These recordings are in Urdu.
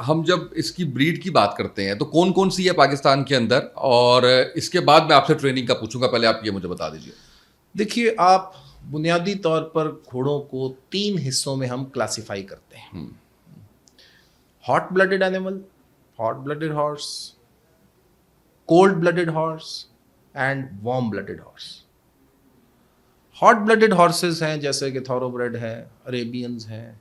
ہم جب اس کی بریڈ کی بات کرتے ہیں تو کون کون سی ہے پاکستان کے اندر, اور اس کے بعد میں آپ سے ٹریننگ کا پوچھوں گا, پہلے آپ یہ مجھے بتا دیجیے. دیکھیے, آپ بنیادی طور پر گھوڑوں کو 3 حصوں میں ہم کلاسیفائی کرتے ہیں. Hot blooded animal, hot blooded horse, cold blooded horse and warm blooded horse. Hot blooded horses ہیں جیسے کہ تھورو بریڈ ہے, عریبینز ہیں,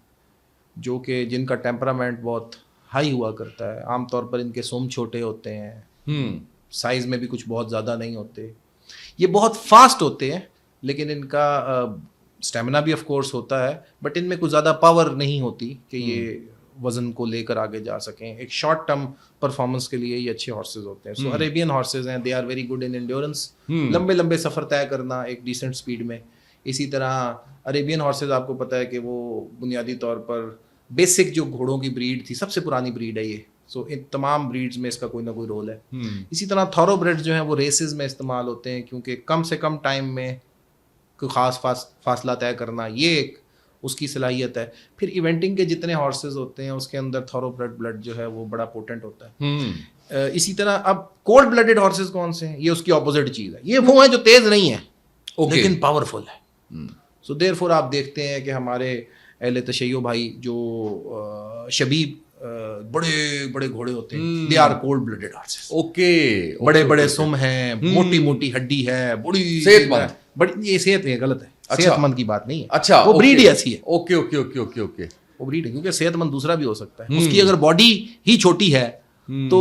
جو کہ جن کا ٹیمپرامنٹ بہت ہائی ہوا کرتا ہے. عام طور پر ان کے سم چھوٹے ہوتے ہیں, سائز میں بھی کچھ بہت زیادہ نہیں ہوتے. یہ بہت فاسٹ ہوتے ہیں, لیکن ان کا اسٹیمنا بھی آف کورس ہوتا ہے, بٹ ان میں کچھ زیادہ پاور نہیں ہوتی کہ یہ وزن کو لے کر آگے جا سکیں. ایک شارٹ ٹرم پرفارمنس کے لیے یہ اچھے ہارسز ہوتے ہیں. سو عریبین ہارسز ہیں, they are very good in endurance, لمبے لمبے سفر طے کرنا ایک ڈیسنٹ سپیڈ میں. اسی طرح عریبین ہارسز آپ کو پتہ ہے کہ وہ بنیادی طور پر بیسک جو گھوڑوں کی بریڈ تھی, سب سے پرانی بریڈ ہے یہ. سو ان تمام بریڈز میں اس کا کوئی نہ کوئی رول ہے. اسی طرح تھورو بریڈ جو ہیں وہ ریسز میں استعمال ہوتے ہیں, کیونکہ کم سے کم ٹائم میں کوئی خاص فاصلہ طے کرنا, یہ ایک اس کی صلاحیت ہے. پھر ایونٹنگ کے جتنے ہارسز ہوتے ہیں اس کے اندر تھورو بلڈ جو ہے وہ بڑا پوٹنٹ ہوتا ہے. اسی طرح اب کولڈ بلڈڈ ہارسز کون سے ہیں؟ یہ اس کی اپوزٹ چیز ہے. یہ وہ ہیں جو تیز نہیں ہیں لیکن پاورفل ہے. سو دیر فور آپ دیکھتے ہیں کہ ہمارے اہل تشیع بھائی جو شبیب بڑے بڑے گھوڑے ہوتے ہیں, they are cold blooded horses. Okay, بڑے بڑے سم ہیں, موٹی موٹی ہڈی ہے, بڑی صحت مند. بڑی یہ صحت ہے, غلط ہے, صحت مند کی بات نہیں ہے. اچھا, وہ بریڈ ہی ایسی ہے. Okay okay okay okay okay, وہ بریڈ ہے, کیونکہ صحت مند دوسرا بھی ہو سکتا ہے. اس کی اگر باڈی ہی چھوٹی ہے تو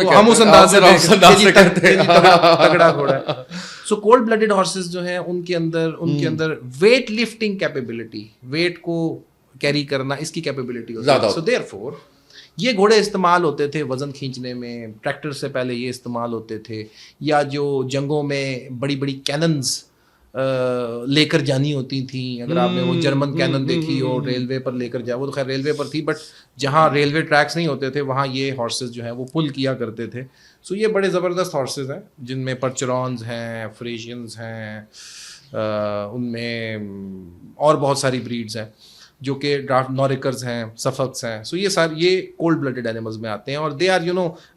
ہم اس انداز سے تگڑا گھوڑا ہے. سو کولڈ بلڈڈ ہارسز جو ہیں ان کے اندر ویٹ لفٹنگ کیپیبلٹی, ویٹ کو کیری کرنا, اس کی کیپیبلٹی ہوتی ہے. سو دیر فور یہ گھوڑے استعمال ہوتے تھے وزن کھینچنے میں. ٹریکٹر سے پہلے یہ استعمال ہوتے تھے, یا جو جنگوں میں بڑی بڑی کیننز لے کر جانی ہوتی تھیں. اگر آپ نے وہ جرمن کینن دیکھی ہو ریلوے پر لے کر جا, وہ تو خیر ریلوے پر تھی, بٹ جہاں ریلوے ٹریکس نہیں ہوتے تھے وہاں یہ ہارسز جو ہیں وہ پل کیا کرتے تھے. سو یہ بڑے زبردست ہارسز ہیں جن میں پرچرونز ہیں, فریشینز ہیں, ان میں اور بہت ساری بریڈز ہیں جو کہ نوریکرز ہیں, سفکس ہیں. سو یہ سارے یہ کولڈ بلڈڈ اینیملز میں آتے ہیں, اور دے آر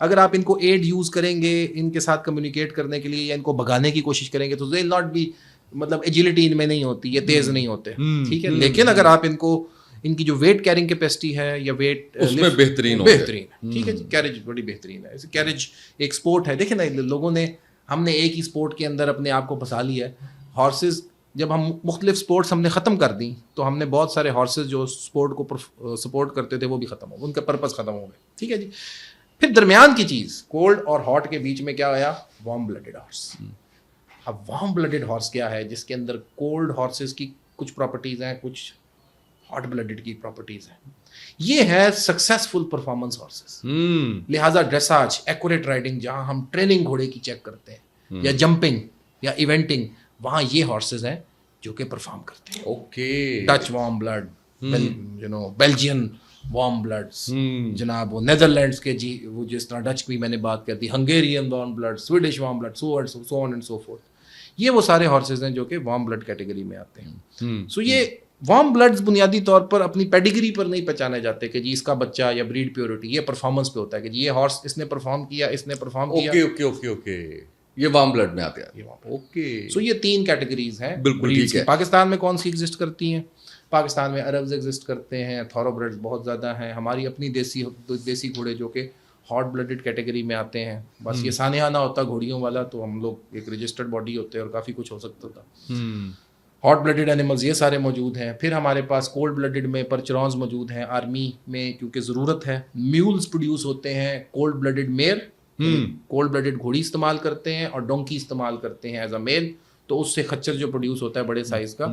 اگر آپ ان کو ایڈ یوز کریں گے ان کے ساتھ کمیونیکیٹ کرنے کے لیے یا ان کو بھگانے کی کوشش کریں گے تو دے ول ناٹ بی, مطلب ایجلٹی ان میں نہیں ہوتی, یہ تیز نہیں ہوتے, ٹھیک ہے. لیکن اگر آپ ان کی جو ویٹ کیرنگ کیپیسٹی ہے یا ویٹ اس میں بہترین, ٹھیک ہے جی, کیریج بڑی بہترین ہے. کیریج ایک سپورٹ ہے. دیکھیں نا, لوگوں نے ہم نے ایک ہی سپورٹ کے اندر اپنے آپ کو پھنسا لیا ہے. ہارسز جب ہم مختلف سپورٹس ہم نے ختم کر دیں تو ہم نے بہت سارے ہارسز جو سپورٹ کو سپورٹ کرتے تھے وہ بھی ختم ہو گئے, ان کا پرپز ختم ہو گئے, ٹھیک ہے جی. پھر درمیان کی چیز کولڈ اور ہاٹ کے بیچ میں کیا آیا؟ Warm blooded horse. اب وارم بلڈڈ ہارس کیا ہے؟ جس کے اندر کولڈ ہارسز کی کچھ پراپرٹیز ہیں, کچھ ہاٹ بلڈڈ کی پراپرٹیز ہیں. یہ ہے سکسیسفل پرفارمنس ہارسز. لہٰذا ڈریساج, ایکوریٹ رائڈنگ, جہاں ہم ٹریننگ گھوڑے کی چیک کرتے ہیں, یا جمپنگ یا ایونٹنگ, وہاں یہ ہارسز ہیں جو کہ پرفارم کرتے ہیں. Okay, Dutch warm blood, Belgian warm bloods, جناب وہ نیدرلینڈس کے, جی وہ جس طرح ڈچ کی میں نے بات کر دی, Hungarian warm blood, Swedish warm blood, so on and so forth. یہ وہ سارے ہارسز ہیں جو کہ وارم بلڈ کیٹیگری میں آتے ہیں. سو یہ وارم بلڈز بنیادی طور پر اپنی پیڈیگری پر نہیں پہچانے جاتے کہ جی اس کا بچہ یا بریڈ پیورٹی, یہ پرفارمنس پہ ہوتا ہے کہ جی یہ ہارس اس نے پرفارم کیا, اس نے پرفارم کیا. اوکے اوکے اوکے, یہ وارم بلڈ میں آتے ہیں. اوکے, سو یہ 3 کیٹیگریز ہیں. بالکل ٹھیک ہے. پاکستان میں کون سی ایگزسٹ کرتی ہیں؟ پاکستان میں عربز ایگزسٹ کرتے ہیں, تھورو بریڈز بہت زیادہ ہیں. ہماری اپنی دیسی گھوڑے جو کہ ہاٹ بلڈڈ کیٹیگری میں آتے ہیں. بس یہ سانحہ نہ ہوتا گھوڑیوں والا تو ہم لوگ ایک رجسٹرڈ باڈی ہوتے اور کافی کچھ ہو سکتا تھا. ہاٹ بلڈڈ اینیملز یہ سارے موجود ہیں. پھر ہمارے پاس کولڈ بلڈڈ میں پرچرونز موجود ہیں. آرمی میں کیونکہ ضرورت ہے, میولز پروڈیوس ہوتے ہیں. Cold blooded mare, cold blooded گھوڑی استعمال کرتے ہیں, اور ڈونکی استعمال کرتے ہیں ایز اے میل. تو اس سے خچر جو پروڈیوس ہوتا ہے بڑے سائز کا,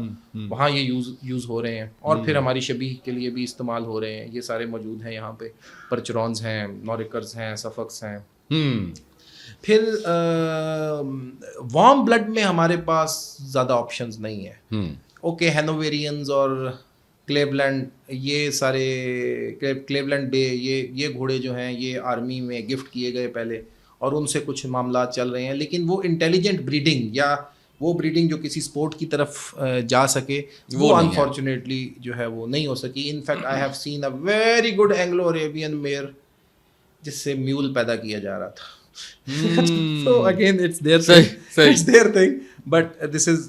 وہاں یہ یوز ہو رہے ہیں. اور پھر ہماری شبیہ کے لیے بھی استعمال ہو رہے ہیں. یہ سارے موجود ہیں یہاں پہ. پرچرونز ہیں, نوریکرز ہیں, سفکس ہیں. پھر وارم بلڈ میں ہمارے پاس زیادہ آپشنز نہیں ہیں. اوکے, ہینوویرینز اور کلیولینڈ, یہ سارے کلیولینڈ بے, یہ گھوڑے جو ہیں یہ آرمی میں گفٹ کیے گئے پہلے, اور ان سے کچھ معاملات چل رہے ہیں. لیکن وہ انٹیلیجنٹ بریڈنگ یا وہ بریڈنگ جو کسی اسپورٹ کی طرف جا سکے وہ انفارچونیٹلی جو ہے وہ نہیں ہو سکی. In fact I have seen a very good Anglo Arabian mare جس سے میول پیدا کیا جا رہا تھا. So again it's their thing but this is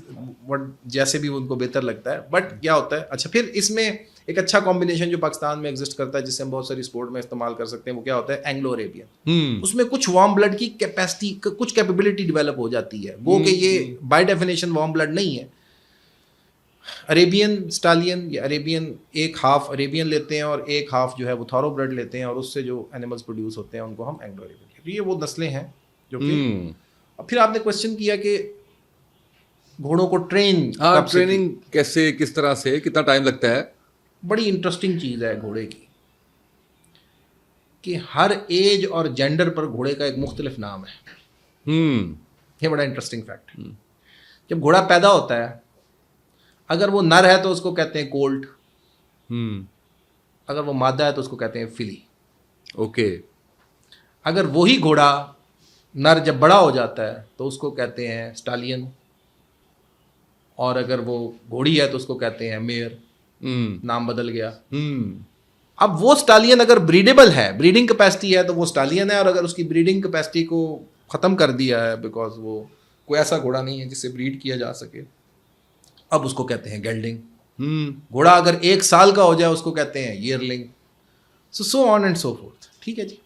what جیسے بھی ان کو بہتر لگتا ہے. بٹ کیا ہوتا ہے, اچھا پھر اس میں ایک اچھا کمبینیشن جو پاکستان میں ایگزسٹ کرتا ہے جس سے ہم بہت ساری اسپورٹ میں استعمال کر سکتے ہیں, وہ کیا ہوتا ہے اینگلو عربین. اس میں کچھ وارم بلڈ کی کیپیسٹی, کچھ کیپیبلٹی ڈیولپ ہو جاتی ہے, وہ کہ یہ بائی ڈیفینیشن وارم بلڈ نہیں ہے. عربین اسٹالین یا عربین ایک ہاف عربین لیتے ہیں اور ایک ہاف جو ہے وہ تھارو بریڈ لیتے ہیں, اور اس سے جو اینیملس پروڈیوس ہوتے ہیں ان کو ہم اینگلو عربین. یہ وہ نسلیں ہیں جو کہ پھر آپ نے کوشچن کیا کہ گھوڑوں کو ٹریننگ کیسے, کس طرح سے, کتنا ٹائم لگتا ہے. بڑی انٹرسٹنگ چیز ہے گھوڑے کی کہ ہر ایج اور جینڈر پر گھوڑے کا ایک مختلف نام ہے. یہ بڑا انٹرسٹنگ فیکٹ ہے. جب گھوڑا پیدا ہوتا ہے اگر وہ نر ہے تو اس کو کہتے ہیں کولٹ, اگر وہ مادہ ہے تو اس کو کہتے ہیں فلی. اوکے. اگر وہی گھوڑا نر جب بڑا ہو جاتا ہے تو اس کو کہتے ہیں اسٹالین, اور اگر وہ گھوڑی ہے تو اس کو کہتے ہیں میئر. نام بدل گیا. اب وہ اسٹالین اگر بریڈیبل ہے, بریڈنگ کیپیسٹی ہے تو وہ اسٹالین ہے, اور اگر اس کی بریڈنگ کیپیسٹی کو ختم کر دیا ہے بیکاز وہ کوئی ایسا گھوڑا نہیں ہے جس سے بریڈ کیا جا سکے, اب اس کو کہتے ہیں گیلڈنگ. گھوڑا اگر 1 سال کا ہو جائے اس کو کہتے ہیں ایئرلنگ. سو آن اینڈ سو فورتھ. ٹھیک ہے جی.